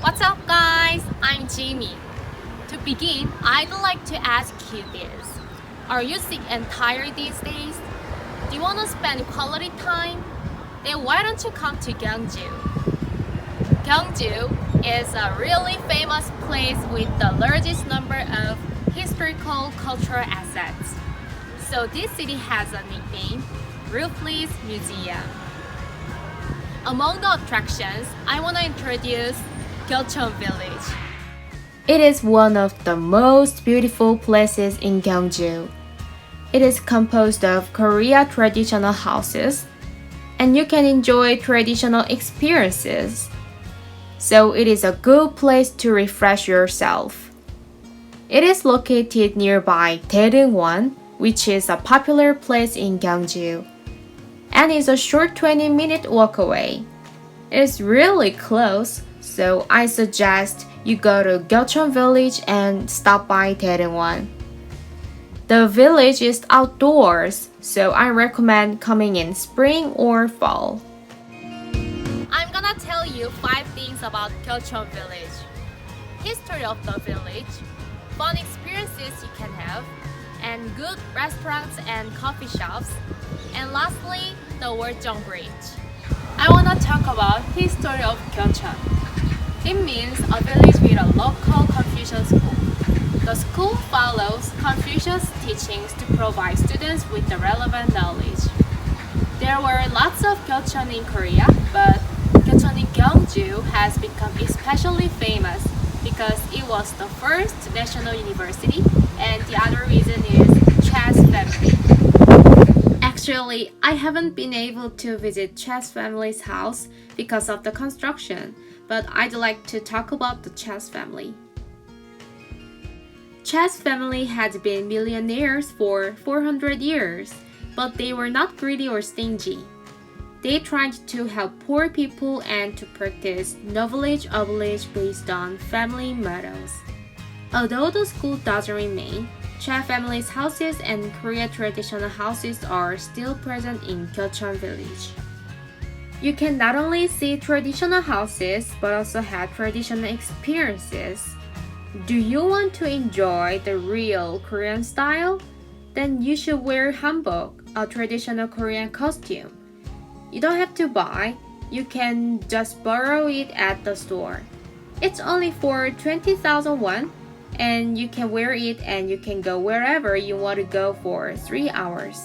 What's up, guys? I'm Jimin. To begin, I'd like to ask you this. Are you sick and tired these days? Do you want to spend quality time? Then why don't you come to Gyeongju? Gyeongju is a really famous place with the largest number of historical cultural assets. So this city has a nickname, Roofless Museum. Among the attractions, I want to introduce Kyochon Village. It is one of the most beautiful places in Gyeongju. It is composed of Korea traditional houses, and you can enjoy traditional experiences. So it is a good place to refresh yourself. It is located nearby Daereungwon, which is a popular place in Gyeongju, and is a short 20-minute walk away. It is really close, so I suggest you go to Kyochon Village and stop by Daereungwon. The village is outdoors, so I recommend coming in spring or fall. I'm gonna tell you 5 things about Kyochon Village. History of the village, fun experiences you can have, and good restaurants and coffee shops, and lastly, the Worljong Bridge. I wanna talk about history of Kyochon. It means a village with a local Confucian school. The school follows Confucius' teachings to provide students with the relevant knowledge. There were lots of Kyochon in Korea, but Kyochon in Gyeongju has become especially famous because it was the first national university, and the other reason is Chas family. Actually, I haven't been able to visit Chas family's house because of the construction, but I'd like to talk about the Chas family. Chas family had been millionaires for 400 years, but they were not greedy or stingy. They tried to help poor people and to practice knowledge oblige based on family mottos. Although the school doesn't remain, Cha family's houses and Korea traditional houses are still present in Kyochon Village. You can not only see traditional houses but also have traditional experiences. Do you want to enjoy the real Korean style? Then you should wear hanbok, a traditional Korean costume. You don't have to buy, you can just borrow it at the store. It's only for 20,000 won, and you can wear it and you can go wherever you want to go for 3 hours.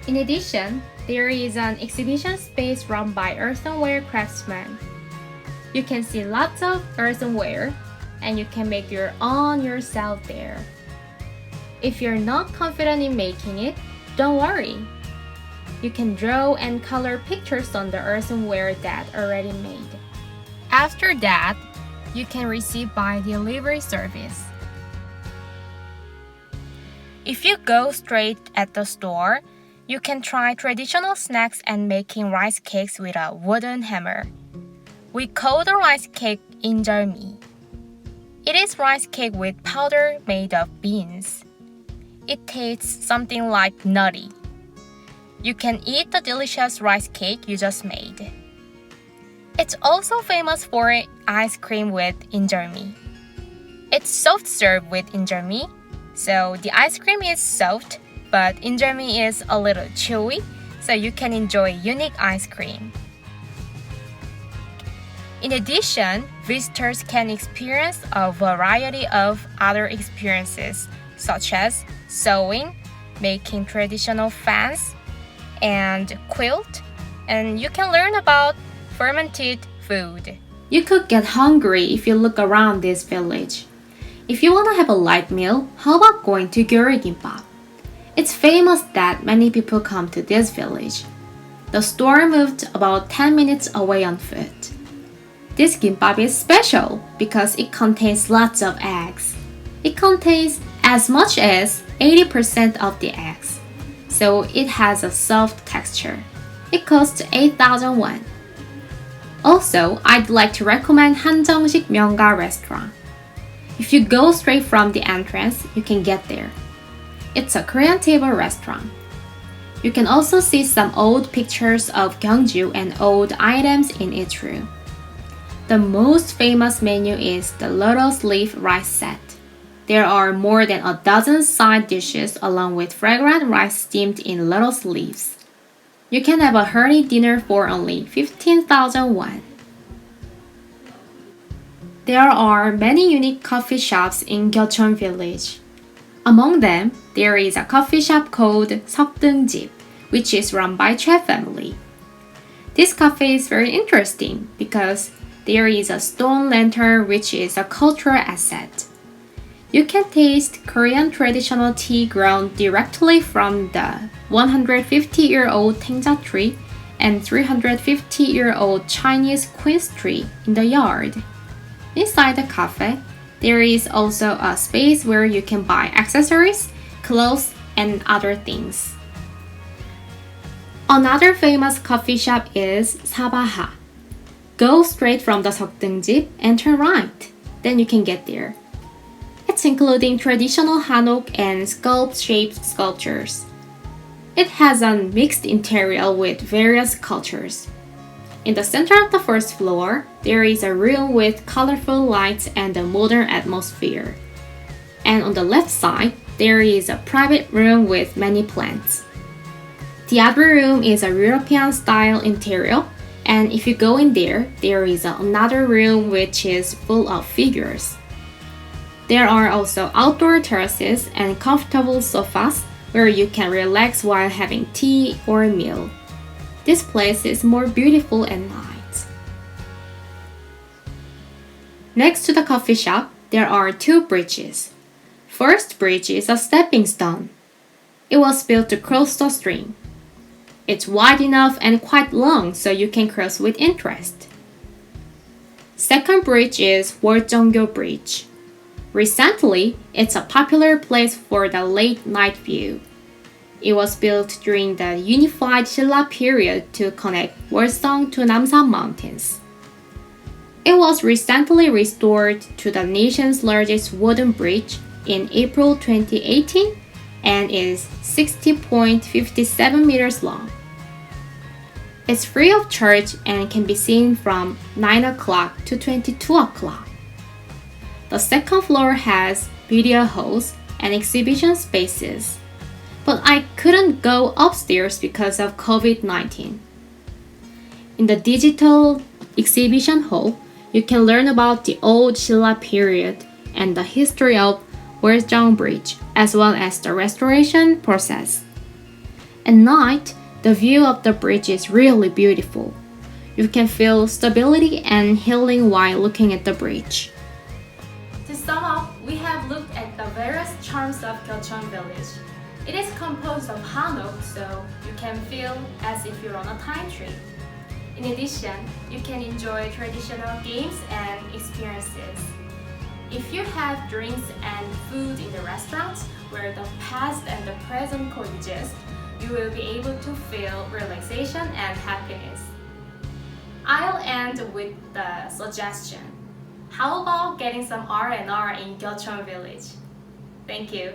In addition, there is an exhibition space run by earthenware craftsmen. You can see lots of earthenware, and you can make your own yourself there. If you're not confident in making it, don't worry. You can draw and color pictures on the earthenware that already made. After that, you can receive by delivery service. If you go straight at the store, you can try traditional snacks and making rice cakes with a wooden hammer. We call the rice cake injeolmi. It is rice cake with powder made of beans. It tastes something like nutty. You can eat the delicious rice cake you just made. It's also famous for ice cream with injeolmi. It's soft serve with injeolmi, so the ice cream is soft, but injeolmi is a little chewy, so you can enjoy unique ice cream. In addition, visitors can experience a variety of other experiences, such as sewing, making traditional fans, and quilt, and you can learn about fermented food. You could get hungry if you look around this village. If you want to have a light meal, how about going to Gyeongju? It's famous that many people come to this village. The store moved about 10 minutes away on foot. This gimbap is special because it contains lots of eggs. It contains as much as 80% of the eggs, so it has a soft texture. It costs 8,000 won. Also, I'd like to recommend 한정식 명가 restaurant. If you go straight from the entrance, you can get there. It's a Korean table restaurant. You can also see some old pictures of Gyeongju and old items in each room. The most famous menu is the lotus leaf rice set. There are more than a dozen side dishes along with fragrant rice steamed in lotus leaves. You can have a hearty dinner for only 15,000 won. There are many unique coffee shops in Kyochon village. Among them, there is a coffee shop called Seokdeungjip, which is run by Choi family. This cafe is very interesting because there is a stone lantern which is a cultural asset. You can taste Korean traditional tea grown directly from the 150-year-old Taengja tree and 350-year-old Chinese quince tree in the yard. Inside the cafe, there is also a space where you can buy accessories, clothes, and other things. Another famous coffee shop is Sabaha. Go straight from the Seokdeungjip and turn right. Then you can get there. It's including traditional hanok and sculpt-shaped sculptures. It has a mixed interior with various cultures. In the center of the first floor, there is a room with colorful lights and a modern atmosphere. And on the left side, there is a private room with many plants. The other room is a European-style interior, and if you go in there, there is another room which is full of figures. There are also outdoor terraces and comfortable sofas where you can relax while having tea or a meal. This place is more beautiful at night. Next to the coffee shop, there are two bridges. First bridge is a stepping stone. It was built to cross the stream. It's wide enough and quite long so you can cross with interest. Second bridge is Gyeongju Bridge. Recently, it's a popular place for the late night view. It was built during the unified Silla period to connect Wolseong to Namsan Mountains. It was recently restored to the nation's largest wooden bridge in April 2018 and is 60.57 meters long. It's free of charge and can be seen from 9 o'clock to 22 o'clock. The second floor has video halls and exhibition spaces, but I couldn't go upstairs because of COVID-19. In the digital exhibition hall, you can learn about the old Silla period and the history of Wolseong Bridge, as well as the restoration process. At night, the view of the bridge is really beautiful. You can feel stability and healing while looking at the bridge. To sum up, we have looked at the various charms of Kyochon village. It is composed of hanok, so you can feel as if you're on a time trip. In addition, you can enjoy traditional games and experiences. If you have drinks and food in the restaurants where the past and the present coexist, you will be able to feel relaxation and happiness. I'll end with the suggestion. How about getting some R&R in Gyeongju village? Thank you.